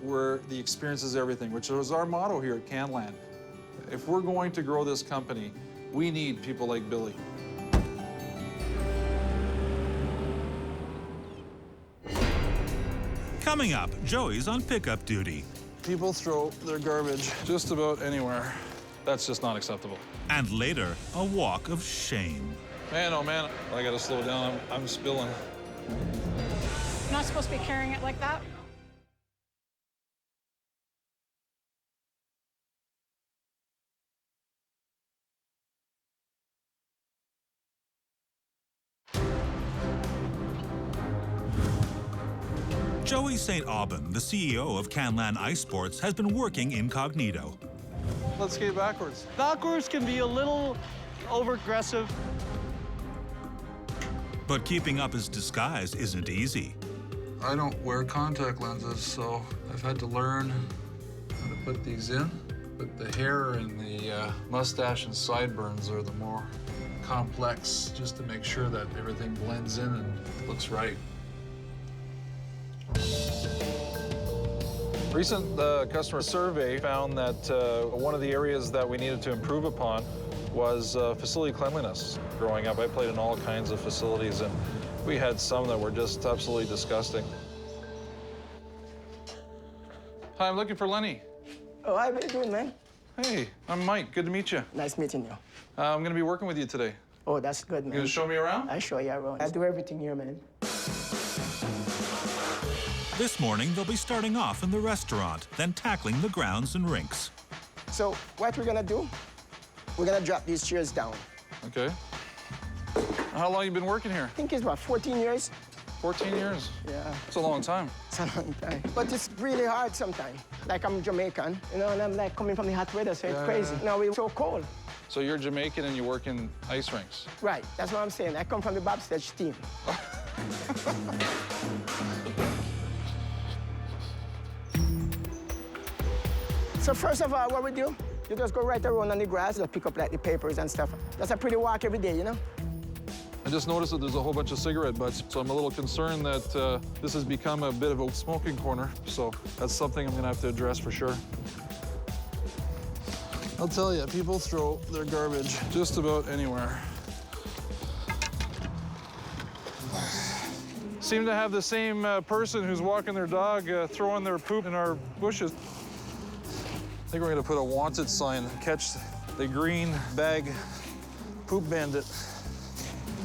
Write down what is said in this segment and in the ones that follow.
Where the experience is everything, which is our motto here at Canlan. If we're going to grow this company, we need people like Billy. Coming up, Joey's on pickup duty. People throw their garbage just about anywhere. That's just not acceptable. And later, a walk of shame. Man, oh man, I gotta slow down. I'm spilling. You're not supposed to be carrying it like that. Joey St. Aubin, the CEO of Canlan Ice Sports, has been working incognito. Let's skate backwards. Backwards can be a little over-aggressive. But keeping up his disguise isn't easy. I don't wear contact lenses, so I've had to learn how to put these in. But the hair and the mustache and sideburns are the more complex, just to make sure that everything blends in and looks right. Recent customer survey found that one of the areas that we needed to improve upon was facility cleanliness. Growing up, I played in all kinds of facilities, and we had some that were just absolutely disgusting. Hi, I'm looking for Lenny. Oh, hi, how you doing, man? Hey, I'm Mike. Good to meet you. Nice meeting you. I'm going to be working with you today. Oh, that's good, man. You going to show me around? I show you around. I do everything here, man. This morning, they'll be starting off in the restaurant, then tackling the grounds and rinks. So what we're gonna do, we're gonna drop these chairs down. Okay. How long you been working here? I think it's about 14 years. 14 years? Yeah. It's a long time. It's a long time. But it's really hard sometimes. Like, I'm Jamaican, you know, and I'm like coming from the hot weather, so it's crazy. Yeah. Now we're so cold. So you're Jamaican and you work in ice rinks? Right, that's what I'm saying. I come from the bobsledge team. So first of all, what we do, you just go right around on the grass, just pick up like the papers and stuff. That's a pretty walk every day, you know? I just noticed that there's a whole bunch of cigarette butts, so I'm a little concerned that this has become a bit of a smoking corner. So that's something I'm gonna have to address for sure. I'll tell you, people throw their garbage just about anywhere. Seem to have the same person who's walking their dog throwing their poop in our bushes. I think we're gonna put a wanted sign, catch the green bag poop bandit.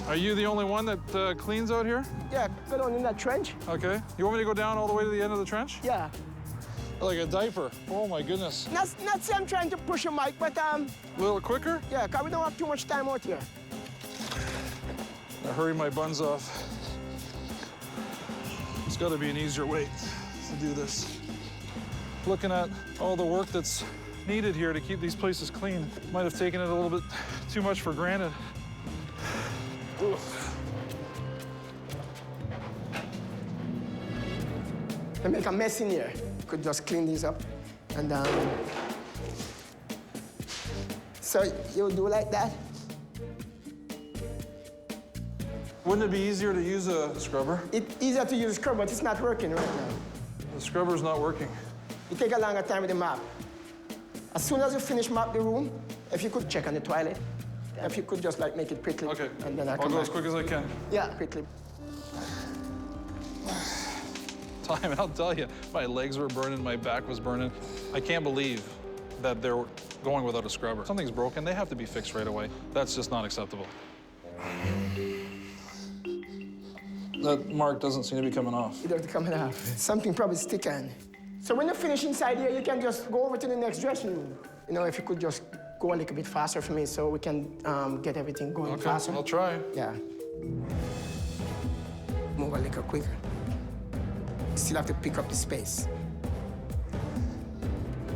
Are you the only one that cleans out here? Yeah, go down in that trench. Okay. You want me to go down all the way to the end of the trench? Yeah. Like a diaper. Oh my goodness. Not say I'm trying to push you, Mike, but A little quicker? yeah, because we don't have too much time out here. I hurry my buns off. There's gotta be an easier way to do this. Looking at all the work that's needed here to keep these places clean, might have taken it a little bit too much for granted. I make a mess in here. Could just clean these up. And so you do like that? Wouldn't it be easier to use a scrubber? It's easier to use a scrub, but it's not working right now. The scrubber's not working. You take a longer time with the mop. As soon as you finish mop the room, if you could check on the toilet, if you could just like make it quickly. Okay. And then I'll come go back. as quick as I can. Yeah, quickly. Time, I'll tell you, my legs were burning, my back was burning. I can't believe that they're going without a scrubber. Something's broken, they have to be fixed right away. That's just not acceptable. That mark doesn't seem to be coming off. It doesn't come off. Something probably stick on. So when you finish inside here, you can just go over to the next dressing room. You know, if you could just go a little bit faster for me so we can get everything going faster. I'll try. Yeah. Move a little quicker. Still have to pick up the space.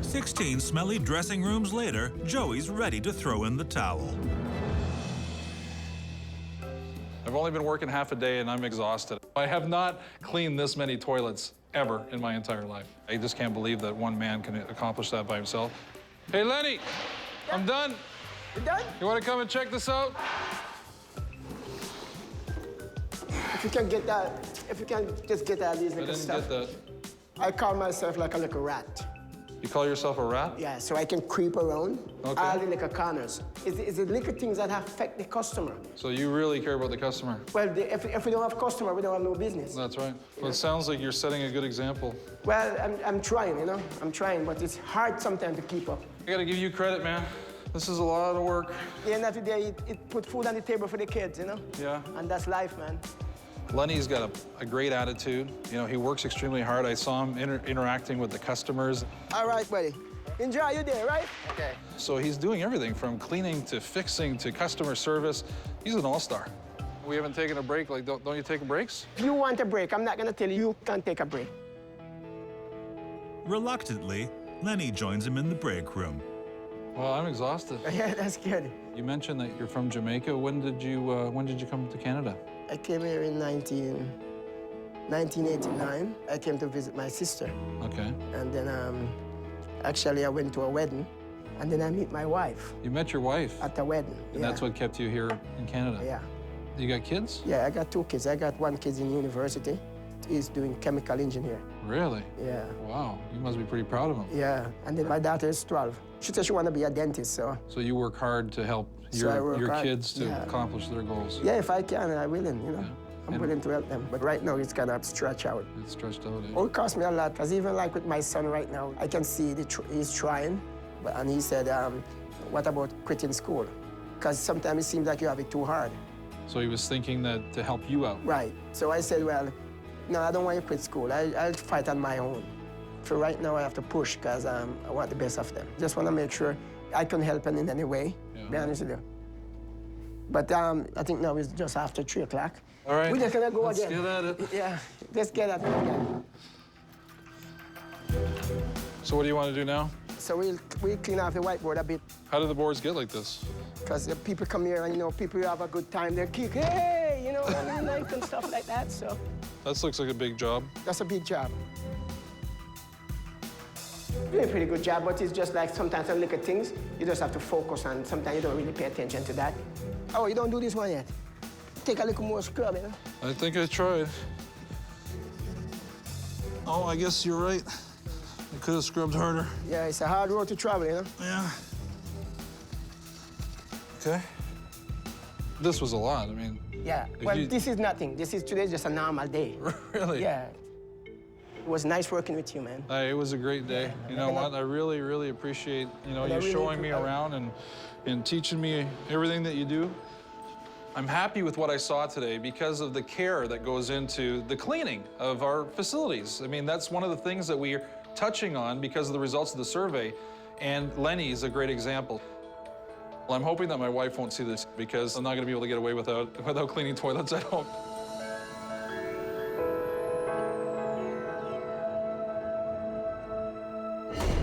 16 smelly dressing rooms later, Joey's ready to throw in the towel. I've only been working half a day and I'm exhausted. I have not cleaned this many toilets ever in my entire life. I just can't believe that one man can accomplish that by himself. Hey, Lenny, I'm done. You done? You want to come and check this out? If you can get that, if you can just get that, these I little didn't stuff. get that. I call myself like a little rat. You call yourself a rat? Yeah, so I can creep around Okay. all the little corners. It's the little things that affect the customer. So you really care about the customer? Well, if we don't have customer, we don't have no business. That's right. Well, it sounds like you're setting a good example. Well, I'm trying, you know? I'm trying, but it's hard sometimes to keep up. I gotta give you credit, man. This is a lot of work. At the end of the day, it put food on the table for the kids, you know? Yeah. And that's life, man. Lenny's got a great attitude. You know, he works extremely hard. I saw him interacting with the customers. All right, buddy. Enjoy your day, right? Okay. So he's doing everything from cleaning to fixing to customer service. He's an all-star. We haven't taken a break. Like, don't you take breaks? If you want a break, I'm not gonna tell you can't take a break. Reluctantly, Lenny joins him in the break room. Well, I'm exhausted. Yeah, that's good. You mentioned that you're from Jamaica. When did you come to Canada? I came here in 1989. I came to visit my sister. Okay. And then, actually, I went to a wedding, and then I meet my wife You met your wife, at the wedding. and that's what kept you here in Canada. Yeah. You got kids? Yeah, I got 2 kids. I got 1 kid in university. He's doing chemical engineer. Really? Yeah. Wow. You must be pretty proud of him. Yeah. And then my daughter is 12. She said she want to be a dentist, so. So you work hard to help So I work your hard, kids to yeah. accomplish their goals. Yeah, if I can, I'm willing, you know. Yeah. I'm And- willing to help them. But right now, it's kind of stretch out. It's stretched out. Eh? Oh, it cost me a lot, because even like with my son right now, I can see he's trying, and he said, what about quitting school? Because sometimes it seems like you have it too hard. So he was thinking that to help you out. Right. So I said, well, no, I don't want to quit school. I'll fight on my own. So right now I have to push because I want the best of them. Just want to make sure I can help them in any way, be honest with you. But I think now it's just after 3 o'clock. All right. We're just going to go Let's again. get at it. Yeah, let's get at it again. So what do you want to do now? So we'll clean off the whiteboard a bit. How did the boards get like this? Because people come here and, you know, people have a good time. They kick, hey, you know, and knife and stuff like that. So That looks like a big job. that's a big job. Doing a pretty good job, but it's just like sometimes I look at things, you just have to focus on. Sometimes you don't really pay attention to that. Oh, you don't do this one yet? Take a little more scrub, you know? I think I tried. Oh, I guess you're right. I could have scrubbed harder. Yeah, it's a hard road to travel, you know? Yeah. Okay. This was a lot. I mean, Yeah. If Well, you- this is nothing. Today's just a normal day. really? Yeah. It was nice working with you, man. It was a great day. You know what? I really, really appreciate, you know, And I you really showing me around and teaching me everything that you do. I'm happy with what I saw today because of the care that goes into the cleaning of our facilities. I mean, that's one of the things that we're touching on because of the results of the survey. And Lenny is a great example. Well, I'm hoping that my wife won't see this because I'm not going to be able to get away without cleaning toilets at home.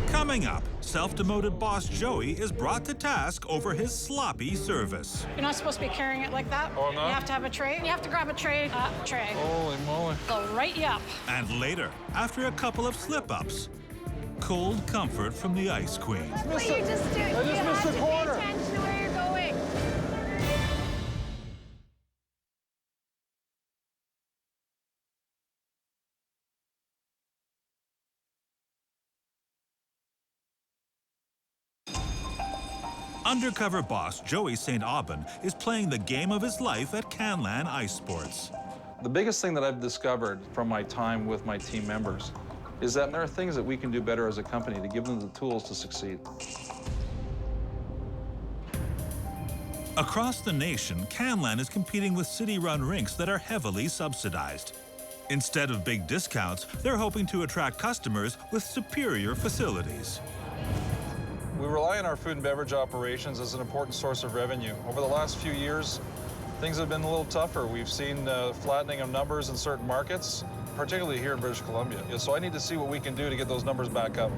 Coming up, self-demoted boss Joey is brought to task over his sloppy service. You're not supposed to be carrying it like that. Oh, I'm not? You have to have a tray. You have to grab a tray. Holy moly. They'll write you up. And later, after a couple of slip-ups, cold comfort from the Ice Queen. What you just do. You missed have the to corner. pay attention to where you're going. Undercover boss Joey St. Aubin is playing the game of his life at Canlan Ice Sports. The biggest thing that I've discovered from my time with my team members is that there are things that we can do better as a company to give them the tools to succeed. Across the nation, Canlan is competing with city-run rinks that are heavily subsidized. Instead of big discounts, they're hoping to attract customers with superior facilities. We rely on our food and beverage operations as an important source of revenue. Over the last few years, things have been a little tougher. We've seen flattening of numbers in certain markets, particularly here in British Columbia. So I need to see what we can do to get those numbers back up.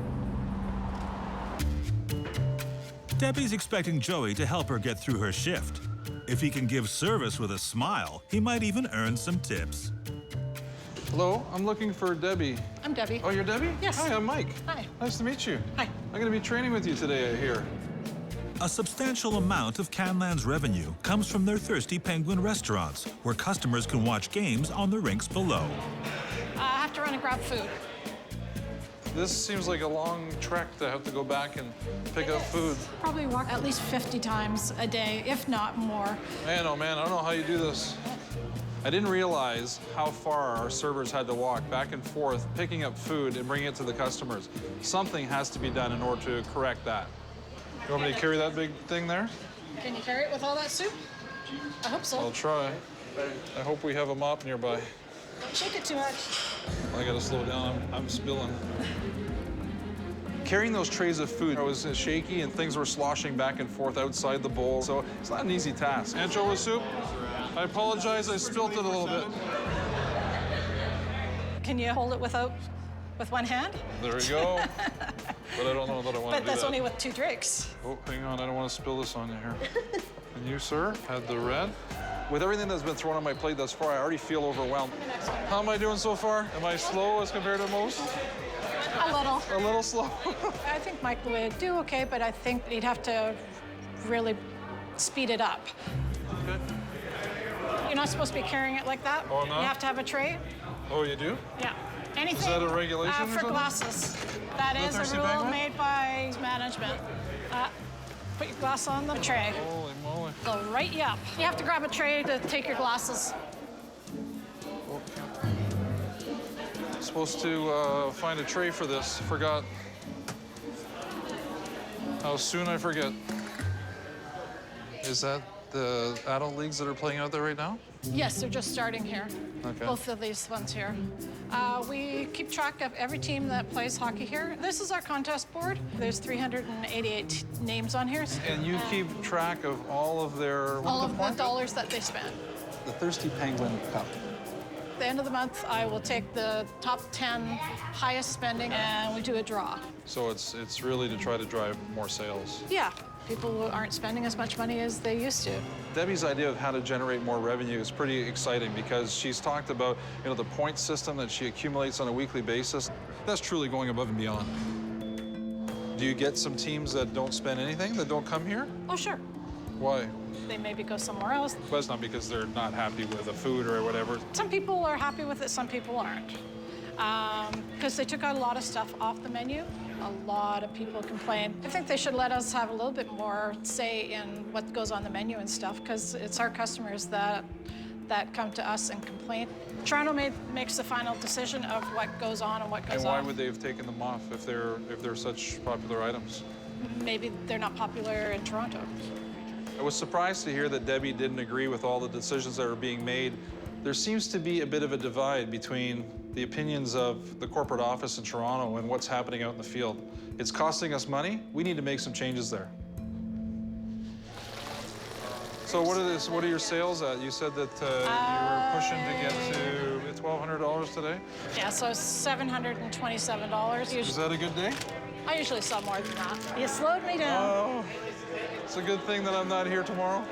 Debbie's expecting Joey to help her get through her shift. If he can give service with a smile, he might even earn some tips. Hello, I'm looking for Debbie. I'm Debbie. Oh, you're Debbie? Yes. Hi, I'm Mike. Hi. Nice to meet you. Hi. I'm going to be training with you today here. A substantial amount of Canlan's revenue comes from their Thirsty Penguin restaurants, where customers can watch games on the rinks below. I have to run and grab food. This seems like a long trek to have to go back and pick up food. Probably walk at least 50 times a day, if not more. Man, oh man, I don't know how you do this. I didn't realize how far our servers had to walk back and forth, picking up food and bringing it to the customers. Something has to be done in order to correct that. You want me to carry that big thing there? Can you carry it with all that soup? I hope so. I'll try. I hope we have a mop nearby. Don't shake it too much. I gotta slow down, I'm spilling. Carrying those trays of food, I was shaky and things were sloshing back and forth outside the bowl, so it's not an easy task. Anchovy soup? I apologize, I spilt it a little bit. Can you hold it with one hand? There we go. But I don't know that I want to do that. But that's only with 2 drinks. Oh, hang on, I don't want to spill this on you here. And you, sir, had the red. With everything that's been thrown on my plate thus far, I already feel overwhelmed. How am I doing so far? Am I slow as compared to most? A little. A little slow? I think Mike would do okay, but I think he'd have to really speed it up. Okay. You're not supposed to be carrying it like that. Oh, no? You have to have a tray. Oh, you do? Yeah. Anything. Is that a regulation or for something? glasses. That Is is that a Thirsty rule Penguin? made by management. Put your glass on the tray. Holy moly. They'll write you up. You have to grab a tray to take your glasses. Supposed to find a tray for this. Forgot. How soon I forget. Is that the adult leagues that are playing out there right now? Yes, they're just starting here. Okay. Both of these ones here. We keep track of every team that plays hockey here. This is our contest board. There's 388 names on here. And you keep track of all of their... All of the dollars that they spend. The Thirsty Penguin Cup. At the end of the month, I will take the top 10 highest spending and we do a draw. So it's really to try to drive more sales. Yeah, people aren't spending as much money as they used to. Debbie's idea of how to generate more revenue is pretty exciting because she's talked about, you know, the point system that she accumulates on a weekly basis. That's truly going above and beyond. Do you get some teams that don't spend anything, that don't come here? Oh, sure. Why? They maybe go somewhere else. But it's not because they're not happy with the food or whatever. Some people are happy with it, some people aren't. Because they took out a lot of stuff off the menu. A lot of people complain. I think they should let us have a little bit more say in what goes on the menu and stuff, because it's our customers that come to us and complain. Toronto makes the final decision of what goes on and what goes And why off. would they have taken them off if they're such popular items? Maybe they're not popular in Toronto. I was surprised to hear that Debbie didn't agree with all the decisions that were being made. There seems to be a bit of a divide between the opinions of the corporate office in Toronto and what's happening out in the field. It's costing us money. We need to make some changes there. So what are your sales at? You said that you were pushing to get to $1,200 today? Yeah, so $727. Is that a good day? I usually sell more than that. You slowed me down. Oh, it's a good thing that I'm not here tomorrow.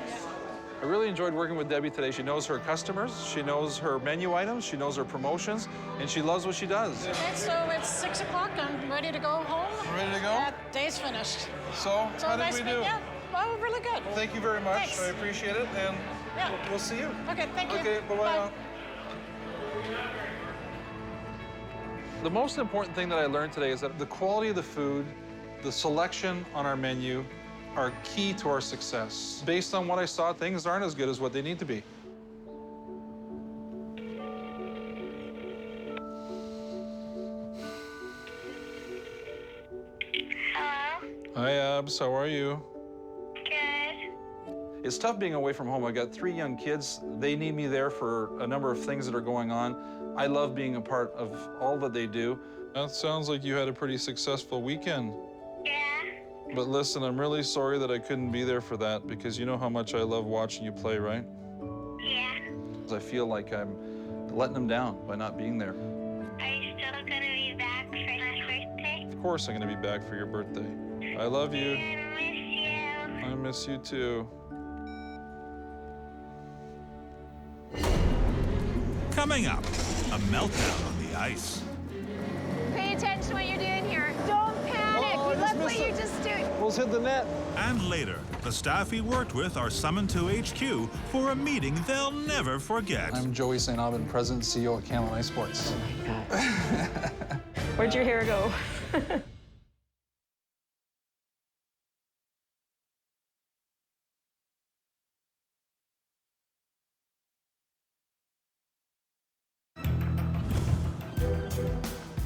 I really enjoyed working with Debbie today. She knows her customers, she knows her menu items, she knows her promotions, and she loves what she does. Okay, so it's 6 o'clock. I'm ready to go home. Ready to go? That day's finished. So how did we do? Yeah, well, really good. Thank you very much. Thanks. I appreciate it, and Yeah. we'll see you. Okay, thank you. Okay, bye-bye now. The most important thing that I learned today is that the quality of the food, the selection on our menu, are key to our success. Based on what I saw, things aren't as good as what they need to be. Hello? Hi, Abs. How are you? Good. It's tough being away from home. I got 3 young kids. They need me there for a number of things that are going on. I love being a part of all that they do. That sounds like you had a pretty successful weekend. Yeah. But listen, I'm really sorry that I couldn't be there for that because you know how much I love watching you play, right? Yeah. I feel like I'm letting them down by not being there. Are you still gonna be back for my birthday? Of course I'm gonna be back for your birthday. I love you. I miss you. I miss you too. Coming up, a meltdown on the ice. Pay attention to what you're doing here. Don't panic. Look what you just did. Almost hit the net. And later, the staff he worked with are summoned to HQ for a meeting they'll never forget. I'm Joey St. Aubin, President and CEO at Canlan Ice Sports. Where'd your hair go?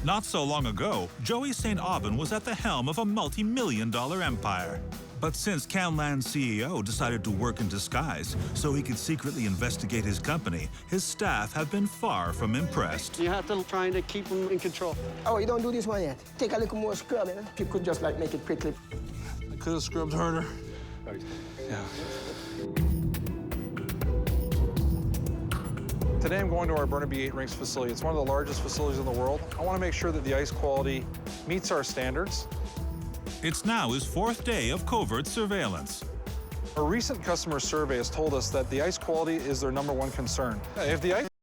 Not so long ago, Joey St. Aubin was at the helm of a multi-million-dollar empire. But since Canlan's CEO decided to work in disguise so he could secretly investigate his company, his staff have been far from impressed. You have to try to keep them in control. Oh, you don't do this one yet? Take a little more scrub, you know? If you could just like make it quickly. I could have scrubbed harder. Yeah. Today I'm going to our Burnaby 8 Rinks facility. It's one of the largest facilities in the world. I want to make sure that the ice quality meets our standards. It's now his 4th day of covert surveillance. A recent customer survey has told us that the ice quality is their #1 concern. If the ice